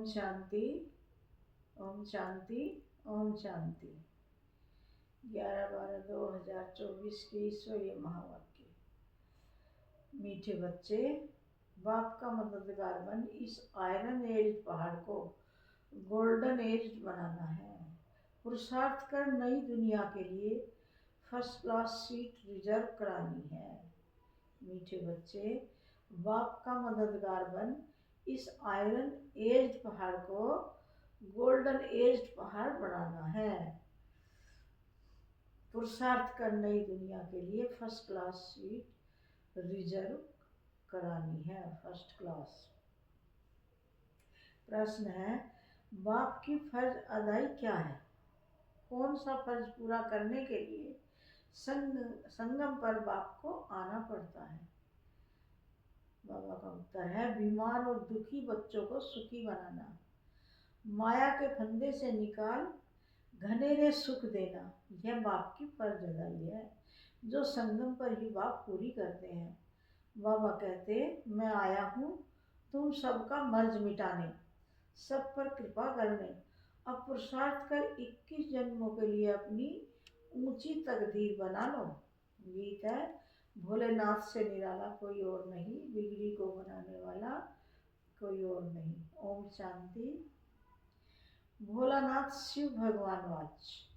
शांति, ओम शांति, ओम शांति। 11/12/2024 के ईश्वरीय महावाक्य। मीठे बच्चे, बाप का मददगार बन इस आयरन एज पहाड़ को गोल्डन एज बनाना है। पुरुषार्थ कर नई दुनिया के लिए फर्स्ट क्लास सीट रिजर्व करानी है। मीठे बच्चे, बाप का मददगार बन इस आयरन एज्ड पहाड़ को गोल्डन एज्ड पहाड़ बनाना है। पुरुषार्थ कर नई दुनिया के लिए फर्स्ट क्लास सीट रिजर्व करानी है। First class. प्रश्न है, बाप की फर्ज अदाई क्या है? कौन सा फर्ज पूरा करने के लिए संगम पर बाप को आना पड़ता है? बाबा का उत्तर है, बीमार और दुखी बच्चों को सुखी बनाना, माया के फंदे से निकाल घनेरे सुख देना, यह बाप की फर्ज अदाई है जो संगम पर ही बाप पूरी करते हैं। बाबा कहते, मैं आया हूँ तुम सबका मर्ज मिटाने, सब पर कृपा करने। अब पुरुषार्थ कर 21 जन्मों के लिए अपनी ऊंची तकदीर बना लो। गीत है, भोलेनाथ से निराला कोई और नहीं, बिगड़ी को बनाने वाला कोई और नहीं। ओम शांति। भोलानाथ शिव भगवान वाच।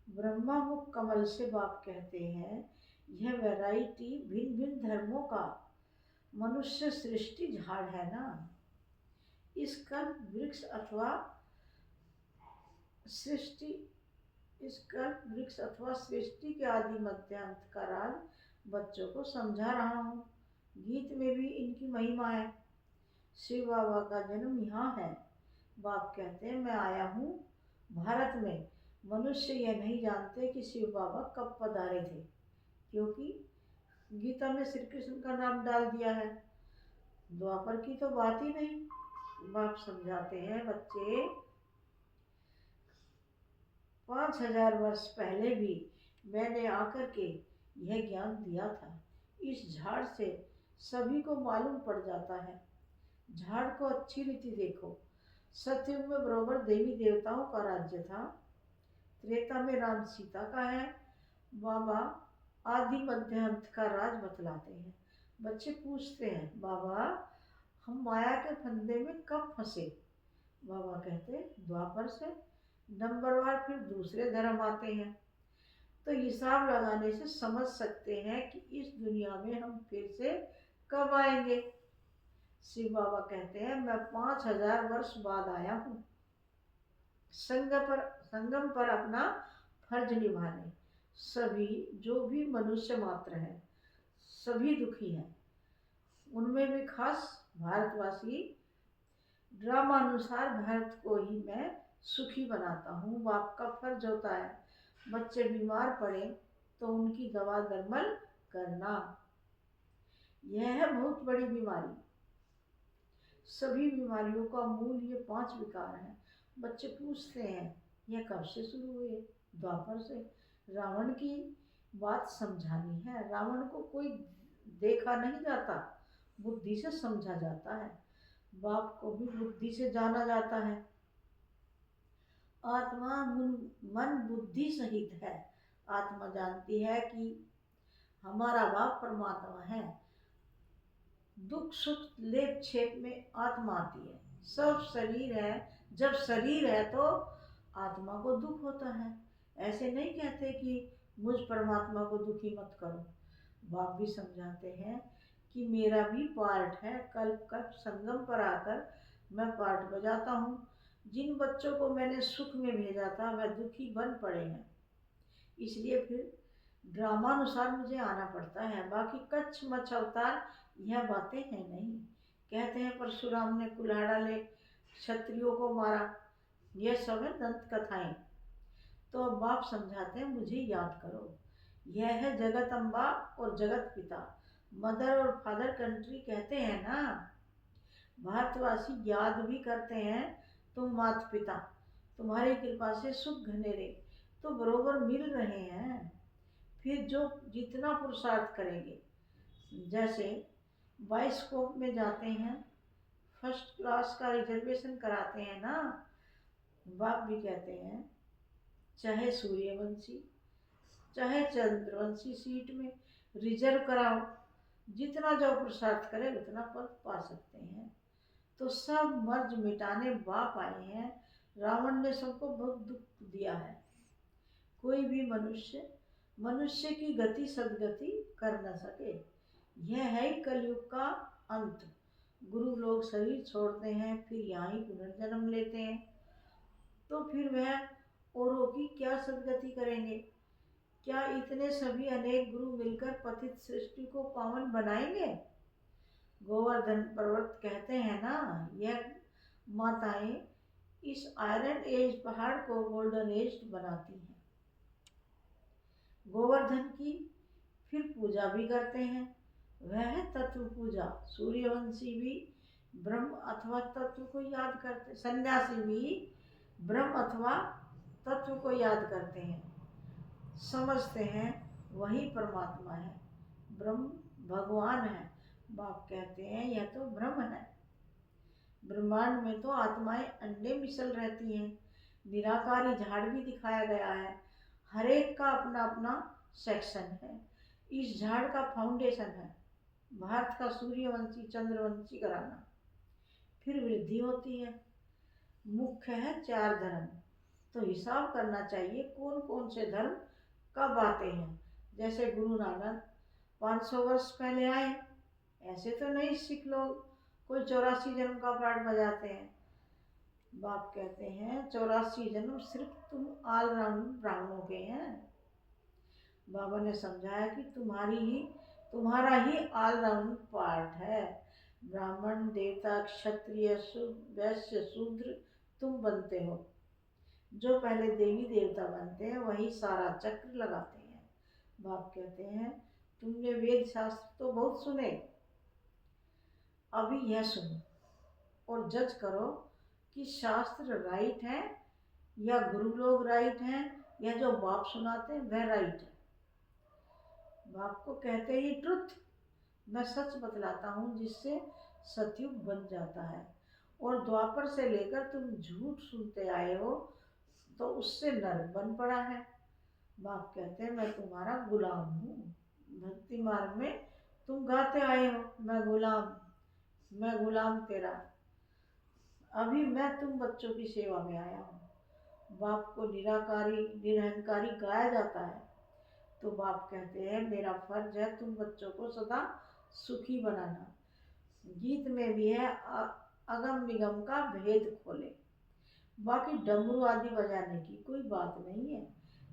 ब्रह्मा मुख कमल से बाप कहते हैं, यह वैरायटी भिन्न भिन्न धर्मों का मनुष्य सृष्टि झाड़ है ना। इस कल्प वृक्ष अथवा सृष्टि के आदि मध्यांत का राज बच्चों को समझा रहा हूँ। गीत में भी इनकी महिमा है। शिव बाबा का जन्म यहाँ है। बाप कहते हैं, मैं आया हूँ भारत में। मनुष्य यह नहीं जानते कि शिव बाबा कब पधारे थे, क्योंकि गीता में श्री कृष्ण का नाम डाल दिया है। द्वापर की तो बात ही नहीं। बाप समझाते हैं, बच्चे 5000 वर्ष पहले भी मैंने आकर के यह ज्ञान दिया था। इस झाड़ से सभी को मालूम पड़ जाता है। झाड़ को अच्छी रीति देखो। सतयुग में बरोबर देवी देवताओं का राज्य था। त्रेता में राम सीता का है। बाबा आदि मध्यांत का राज बतलाते हैं। बच्चे पूछते हैं, बाबा हम माया के फंदे में कब फंसे? बाबा कहते, द्वापर से। नंबरवार फिर दूसरे धर्म आते हैं, तो हिसाब लगाने से समझ सकते हैं कि इस दुनिया में हम फिर से कब आएंगे। शिव बाबा कहते हैं, मैं 5000 वर्ष बाद आया हूँ संगम पर अपना फर्ज निभाने। सभी जो भी मनुष्य मात्र हैं, सभी दुखी हैं। उनमें भी खास भारतवासी। ड्रामानुसार भारत को ही मैं सुखी बनाता हूँ। बाप का फर्ज होता है बच्चे बीमार पड़े तो उनकी दवा दरमल करना। यह है बहुत बड़ी बीमारी। सभी बीमारियों का मूल ये 5 विकार हैं। बच्चे पूछते हैं, यह कब से शुरू हुए? द्वापर से। रावण की बात समझानी है। रावण को कोई देखा नहीं जाता, बुद्धि से समझा जाता है। बाप को भी बुद्धि से जाना जाता है। आत्मा मन बुद्धि सहित है। आत्मा जानती है कि हमारा बाप परमात्मा है। दुख सुख लेप छेप में आत्मा आती है। सब शरीर है। जब शरीर है तो आत्मा को दुख होता है। ऐसे नहीं कहते कि मुझ परमात्मा को दुखी मत करो। बाप भी समझाते हैं कि मेरा भी पार्ट है। कल्प कल्प संगम पर आकर मैं पार्ट बजाता हूँ। जिन बच्चों को मैंने सुख में भेजा था वह दुखी बन पड़े हैं, इसलिए फिर ड्रामानुसार मुझे आना पड़ता है। बाकी कच्छ मच्छ अवतार यह बातें हैं नहीं। कहते हैं परशुराम ने कुल्हाड़ा ले क्षत्रियों को मारा, यह सब है दंत कथाएं। तो अब बाप समझाते हैं, मुझे याद करो। यह है जगत अम्बा और जगत पिता। मदर और फादर कंट्री कहते हैं ना। भारतवासी याद भी करते हैं, तुम माता पिता, तुम्हारी कृपा से सुख घनेरे तो बरोबर मिल रहे हैं। फिर जो जितना पुरुषार्थ करेंगे, जैसे बाइस्कोप में जाते हैं, फर्स्ट क्लास का रिजर्वेशन कराते हैं ना, बाप भी कहते हैं चाहे सूर्यवंशी चाहे चंद्रवंशी सीट में रिजर्व कराओ, जितना जो पुरुषार्थ करे उतना पद पा सकते हैं। तो सब मर्ज मिटाने बाप आए हैं। रावण ने सबको बहुत दुख दिया है। कोई भी मनुष्य की गति सदगति कर न सके। यह है कलयुग का अंत। गुरु लोग शरीर छोड़ते हैं, फिर यहाँ ही पुनर्जन्म लेते हैं, तो फिर वह औरों की क्या सदगति करेंगे? क्या इतने सभी अनेक गुरु मिलकर पतित सृष्टि को पावन बनाएंगे? गोवर्धन पर्वत कहते हैं ना, यह माताएं इस आयरन एज पहाड़ को गोल्डन एज बनाती हैं। गोवर्धन की फिर पूजा भी करते हैं, वह है तत्व पूजा। सूर्यवंशी भी ब्रह्म अथवा तत्व को याद करते, सन्यासी भी ब्रह्म अथवा तत्व को याद करते हैं, समझते हैं वही परमात्मा है, ब्रह्म भगवान है। बाप कहते हैं यह तो ब्रह्म है। ब्रह्मांड में तो आत्माएं अंडे मिसल रहती हैं। निराकारी झाड़ भी दिखाया गया है, हर एक का अपना अपना सेक्शन है। इस झाड़ का फाउंडेशन है भारत का सूर्यवंशी चंद्रवंशी कराना, फिर वृद्धि होती है। मुख्य है 4 धर्म, तो हिसाब करना चाहिए कौन कौन से धर्म कब आते हैं। जैसे गुरु नानक 500 वर्ष पहले आए, ऐसे तो नहीं सिख लोग कोई 84 जन्म का पाठ बजाते हैं। बाप कहते हैं 84 जन्म सिर्फ तुम ऑलराउंड ब्राह्मणों के हैं। बाबा ने समझाया कि तुम्हारा ही ऑलराउंड पार्ट है। ब्राह्मण देवता क्षत्रिय वैश्य शूद्र तुम बनते हो। जो पहले देवी देवता बनते हैं वही सारा चक्र लगाते हैं। बाप कहते हैं तुमने वेद शास्त्र तो बहुत सुने, अभी यह सुनो और जज करो कि शास्त्र राइट है या गुरु लोग राइट हैं या जो बाप सुनाते हैं वह राइट है। बाप को कहते ही ट्रुथ, मैं सच बतलाता हूँ जिससे सतयुग बन जाता है, और द्वापर से लेकर तुम झूठ सुनते आए हो तो उससे नरक बन पड़ा है। बाप कहते हैं मैं तुम्हारा गुलाम हूँ। भक्ति मार्ग में तुम गाते आए हो मैं गुलाम तेरा। अभी मैं तुम बच्चों की सेवा में आया हूँ। बाप को निराकारी निरहंकारी गाया जाता है, तो बाप कहते हैं मेरा फर्ज है तुम बच्चों को सदा सुखी बनाना। गीत में भी है अगम निगम का भेद खोले। बाकी डमरू आदि बजाने की कोई बात नहीं है,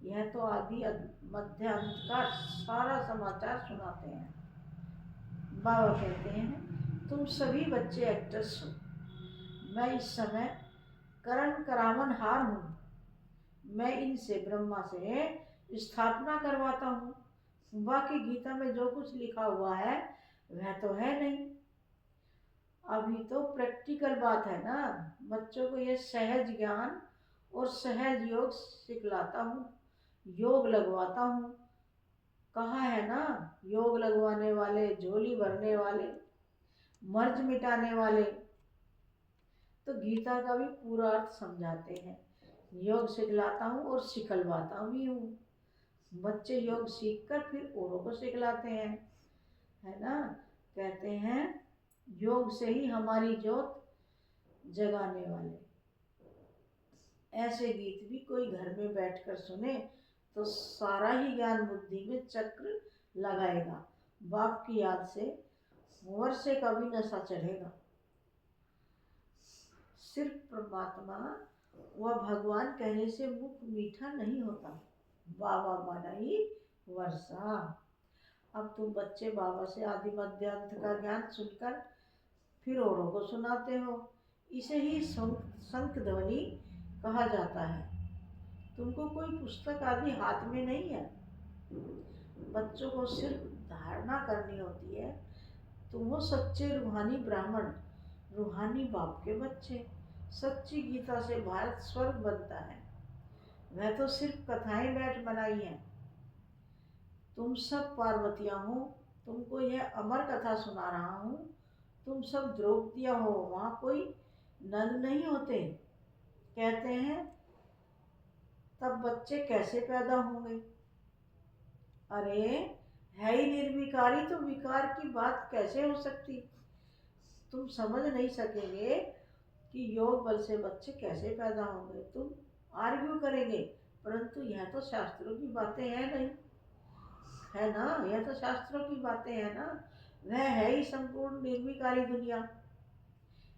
यह तो आदि मध्य अंत का सारा समाचार सुनाते हैं। बाबा कहते हैं तुम सभी बच्चे एक्टर्स हो। मैं इस समय करण करावन हार हूँ। मैं इनसे ब्रह्मा से स्थापना करवाता हूँ। बाकी गीता में जो कुछ लिखा हुआ है वह तो है नहीं। अभी तो प्रैक्टिकल बात है ना, बच्चों को ये सहज ज्ञान और सहज योग सिखलाता हूँ, योग लगवाता हूँ। कहा है ना, योग लगवाने वाले झोली भरने वाले मर्ज मिटाने वाले। तो गीता का भी पूरा अर्थ समझाते हैं। योग सिखलाता हूँ और सिखलवाता भी हूँ। बच्चे योग सीखकर फिर औरों को सिखलाते हैं, है ना। कहते हैं योग से ही हमारी ज्योत जगाने वाले। ऐसे गीत भी कोई घर में बैठकर सुने तो सारा ही ज्ञान बुद्धि में चक्र लगाएगा। बाप की याद से कुंवर से कभी नशा चढ़ेगा। सिर्फ परमात्मा व भगवान कहने से मुख मीठा नहीं होता, बाबा माना ही वर्षा। अब तुम बच्चे बाबा से आदि मध्य अंत का ज्ञान सुनकर फिर औरों को सुनाते हो। इसे ही संत ध्वनि कहा जाता है। तुमको कोई पुस्तक आदि हाथ में नहीं है, बच्चों को सिर्फ धारणा करनी होती है। तुम हो सच्चे रूहानी ब्राह्मण, रूहानी बाप के बच्चे। सच्ची गीता से भारत स्वर्ग बनता है, वह तो सिर्फ कथाएं बैठ बनाई हैं। तुम सब पार्वतियां हो, तुमको यह अमर कथा सुना रहा हूँ। तुम सब द्रौपदियाँ हो, वहाँ कोई नल नहीं होते। कहते हैं तब बच्चे कैसे पैदा होंगे? अरे है ही निर्विकारी तो विकार की बात कैसे हो सकती? तुम समझ नहीं सकेंगे कि योग बल से बच्चे कैसे पैदा होंगे। तुम आर्ग्यू करेंगे, परंतु यह तो शास्त्रों की बातें हैं नहीं, है ना? यह तो शास्त्रों की बातें हैं ना। वह है ही संपूर्ण निर्विकारी दुनिया,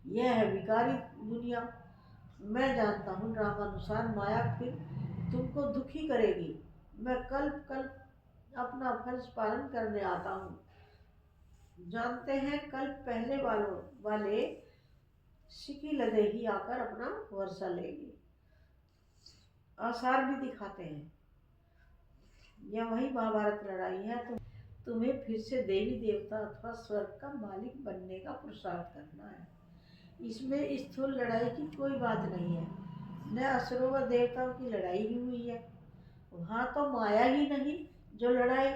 यह है विकारी दुनिया। मैं जानता हूँ ड्रामानुसार माया फिर तुमको दुखी करेगी। मैं कल्प कल्प अपना फर्ज पालन करने आता हूँ। जानते हैं कल्प पहले वाले सिकी लदे ही आकर अपना वर्षा लेंगे। आसार भी दिखाते हैं। यह वही महाभारत लड़ाई है। तुम्हें फिर से देवी देवता अथवा स्वर्ग का मालिक बनने का पुरुषार्थ करना है। इसमें स्थूल लड़ाई की कोई बात नहीं है। न असुरों व देवताओं की लड़ाई ही हुई है। वहाँ तो माया ही नहीं जो लड़ाई।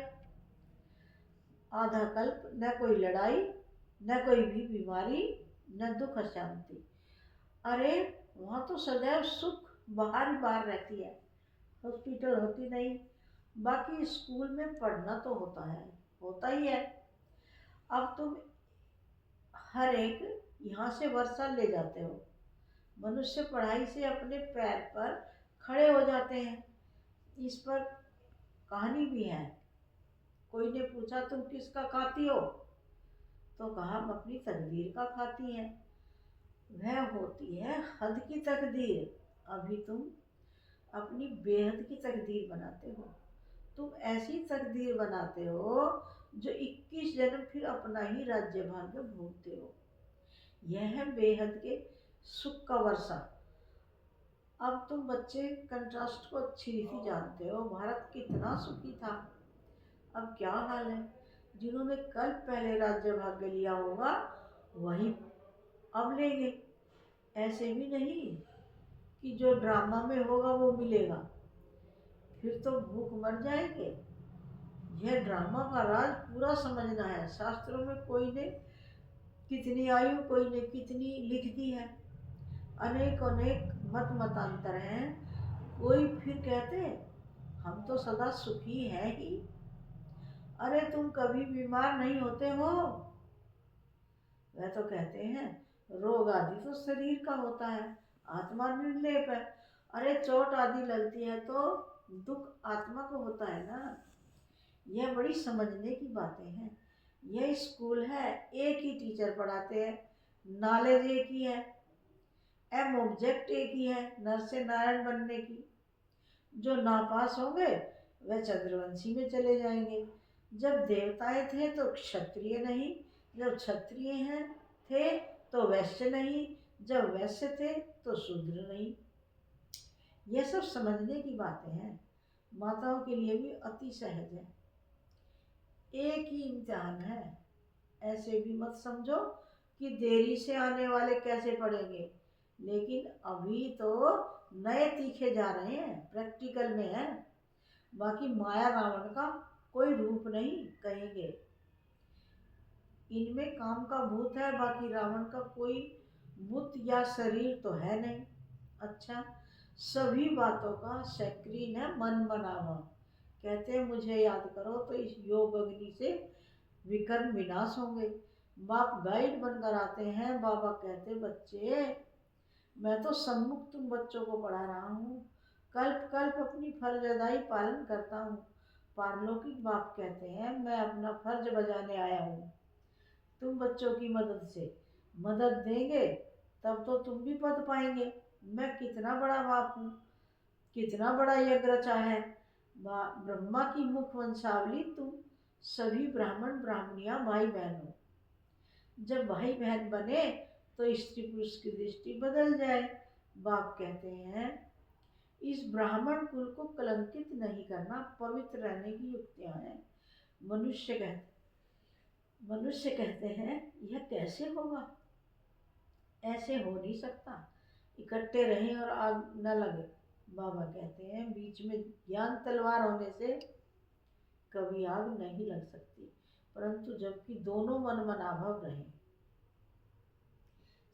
आधा कल्प न कोई लड़ाई, न कोई भी बीमारी, न दुख अशांति। अरे वहाँ तो सदैव सुख बाहर ही बाहर रहती है। हॉस्पिटल होती नहीं। बाकी स्कूल में पढ़ना तो होता है, होता ही है। अब तुम हर एक यहाँ से वर्षा ले जाते हो। मनुष्य पढ़ाई से अपने पैर पर खड़े हो जाते हैं। इस पर कहानी भी है। कोई ने पूछा तुम किसका खाती हो? तो कहा हम अपनी तकदीर का खाती हैं। वह होती है हद की तकदीर। अभी तुम अपनी बेहद की तकदीर बनाते हो। तुम ऐसी तकदीर बनाते हो जो 21 जन्म फिर अपना ही राज्य भाग्य भोगते हो। यह है बेहद के सुख का वर्षा। अब तुम बच्चे कंट्रास्ट को अच्छी रीति जानते हो। भारत कितना सुखी था, अब क्या हाल है। जिन्होंने कल पहले राज्य भाग्य लिया होगा वही अब लेंगे। ऐसे भी नहीं कि जो ड्रामा में होगा वो मिलेगा, फिर तो भूख मर जाएंगे। यह ड्रामा का राज पूरा समझना है। शास्त्रों में कोई ने कितनी आयु, कोई ने कितनी लिख दी है। अनेक अनेक मतांतर हैं। कोई फिर कहते हम तो सदा सुखी हैं ही। अरे तुम कभी बीमार नहीं होते हो। वह तो कहते हैं रोग आदि तो शरीर का होता है, आत्मा निर्लेप है। अरे चोट आदि लगती है तो दुख आत्मा को होता है ना। यह बड़ी समझने की बातें हैं। यह स्कूल है, एक ही टीचर पढ़ाते हैं, नॉलेज एक ही है, एम ऑब्जेक्ट एक ही है, नर से नारायण बनने की। जो नापास होंगे वह चंद्रवंशी में चले जाएंगे। जब देवताएं थे तो क्षत्रिय नहीं, जब क्षत्रिय हैं थे तो वैश्य नहीं, जब वैश्य थे तो शूद्र नहीं। यह सब समझने की बातें हैं। माताओं के लिए भी अति सहज है। एक ही इम्तिहान है। ऐसे भी मत समझो कि देरी से आने वाले कैसे पढ़ेंगे। लेकिन अभी तो नए तीखे जा रहे हैं, प्रैक्टिकल में है। बाकी माया रावण का कोई रूप नहीं कहेंगे। इनमें काम का भूत है, बाकी रावण का कोई बुत या शरीर तो है नहीं। अच्छा, सभी बातों का सक्रीन है मन बनावा। कहते हैं मुझे याद करो तो इस योग अग्नि से विकर्म विनाश होंगे। बाप गाइड बनकर आते हैं। बाबा कहते बच्चे मैं तो सम्मुख तुम बच्चों को पढ़ा रहा हूँ, कल्प कल्प अपनी फर्ज अदाई पालन करता हूँ। पारलौकिक बाप कहते हैं मैं अपना फर्ज बजाने आया हूँ। तुम बच्चों की मदद से मदद देंगे तब तो तुम भी पद पाएंगे। मैं कितना बड़ा बाप हूँ, कितना बड़ा यज्ञ रचा है। ब्रह्मा की मुख वंशावली तुम सभी ब्राह्मण ब्राह्मणियाँ भाई बहन हो। जब भाई बहन बने तो स्त्री पुरुष की दृष्टि बदल जाए। बाप कहते हैं इस ब्राह्मण कुल को कलंकित नहीं करना, पवित्र रहने की युक्तियां हैं। मनुष्य कहते हैं यह कैसे होगा? ऐसे हो नहीं सकता, इकट्ठे रहें और आग न लगे। बाबा कहते हैं बीच में ज्ञान तलवार होने से कभी आग नहीं लग सकती, परंतु जबकि दोनों मन मनाभव रहें।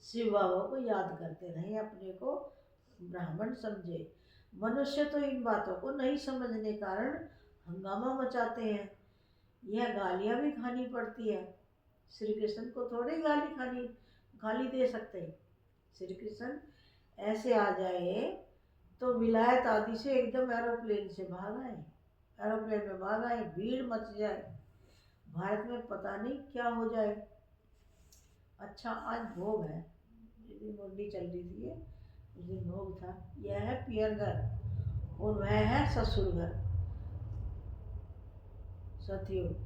शिव बाबा को याद करते रहे, अपने को ब्राह्मण समझे। मनुष्य तो इन बातों को नहीं समझने कारण हंगामा मचाते हैं, यह गालियाँ भी खानी पड़ती है। श्री कृष्ण को थोड़ी गाली दे सकते। श्री कृष्ण ऐसे आ जाए तो विलायत आदि से एकदम एरोप्लेन से भाग आए, एरोप्लेन में भाग आए, भीड़ मच जाए, भारत में पता नहीं क्या हो जाए। अच्छा, आज भोग है, जिस दिन मुरली चल रही थी उस दिन भोग था। यह है पियर घर और वह है ससुर घर। सतयुग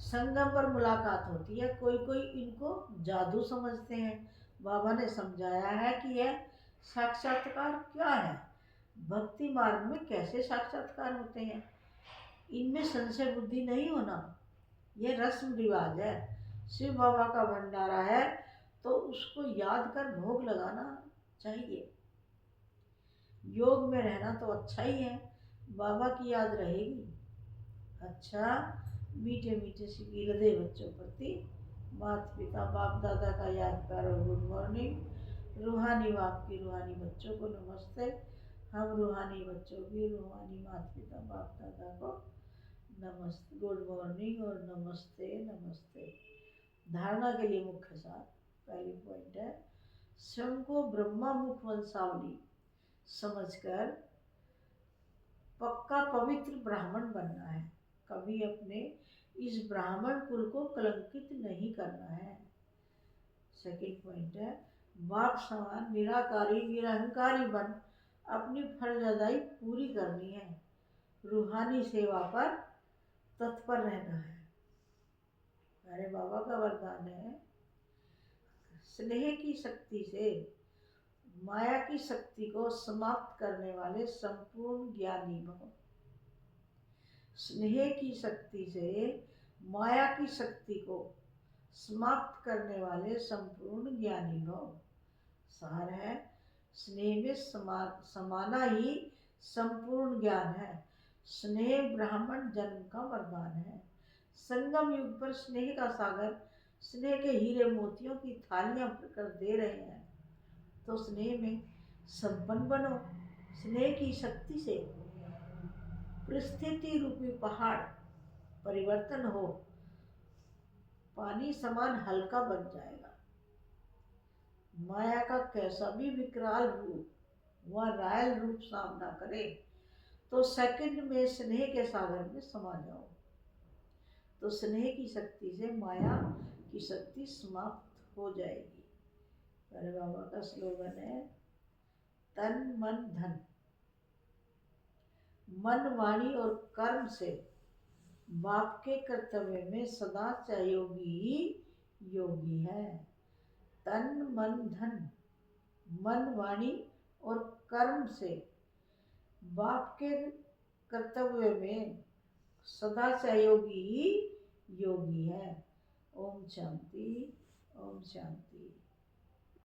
संगम पर मुलाकात होती है। कोई कोई इनको जादू समझते हैं। बाबा ने समझाया है कि यह साक्षात्कार क्या है, भक्ति मार्ग में कैसे साक्षात्कार होते हैं। इनमें संशय बुद्धि नहीं होना, यह रस्म रिवाज है। शिव बाबा का भंडारा है तो उसको याद कर भोग लगाना चाहिए। योग में रहना तो अच्छा ही है, बाबा की याद रहेगी। अच्छा, मीठे मीठे से हृदय बच्चों प्रति माता पिता बाप दादा का याद करो। Good morning. रूहानी बाप की रूहानी बच्चों को नमस्ते। हम रूहानी बच्चों की रूहानी माता पिता बाप दादा को नमस्ते, गुड मॉर्निंग और नमस्ते नमस्ते। धारणा के लिए मुख्य सार, पहली पॉइंट है स्वयं को ब्रह्मा मुख वंशावली समझकर पक्का पवित्र ब्राह्मण बनना है। कभी अपने इस ब्राह्मण कुल को कलंकित नहीं करना है। सेकंड पॉइंट है बाप समान निराकारी निरहंकारी बन अपनी फर्ज अदाई पूरी करनी है। रूहानी सेवा पर तत्पर रहना है। मेरे बाबा का वरदान है स्नेह की शक्ति से माया की शक्ति को समाप्त करने वाले संपूर्ण ज्ञानी भव। स्नेह की शक्ति से माया की शक्ति को समाप्त करने वाले संपूर्ण ज्ञानी भव। सार है स्नेह में समाना ही संपूर्ण ज्ञान है। स्नेह ब्राह्मण जन्म का वरदान है। संगम युग पर स्नेह का सागर स्नेह के हीरे मोतियों की थालियां भरकर दे रहे हैं, तो स्नेह में संपन्न बनो। स्नेह की शक्ति से परिस्थिति रूपी पहाड़ परिवर्तन हो, पानी समान हल्का बन जाएगा। माया का कैसा भी विकराल रूप व रायल रूप सामना करे तो सेकंड में स्नेह के सागर में समा जाओ। तो स्नेह की शक्ति से माया की शक्ति समाप्त हो जाएगी। मेरे बाबा का स्लोगन है तन मन धन। मन वाणी और कर्म से बाप के कर्तव्य में सदा सहयोगी ही योगी है। तन मन धन, मन वाणी और कर्म से बाप के कर्तव्य में सदा सहयोगी ही योगी है। ओम शांति, ओम शांति।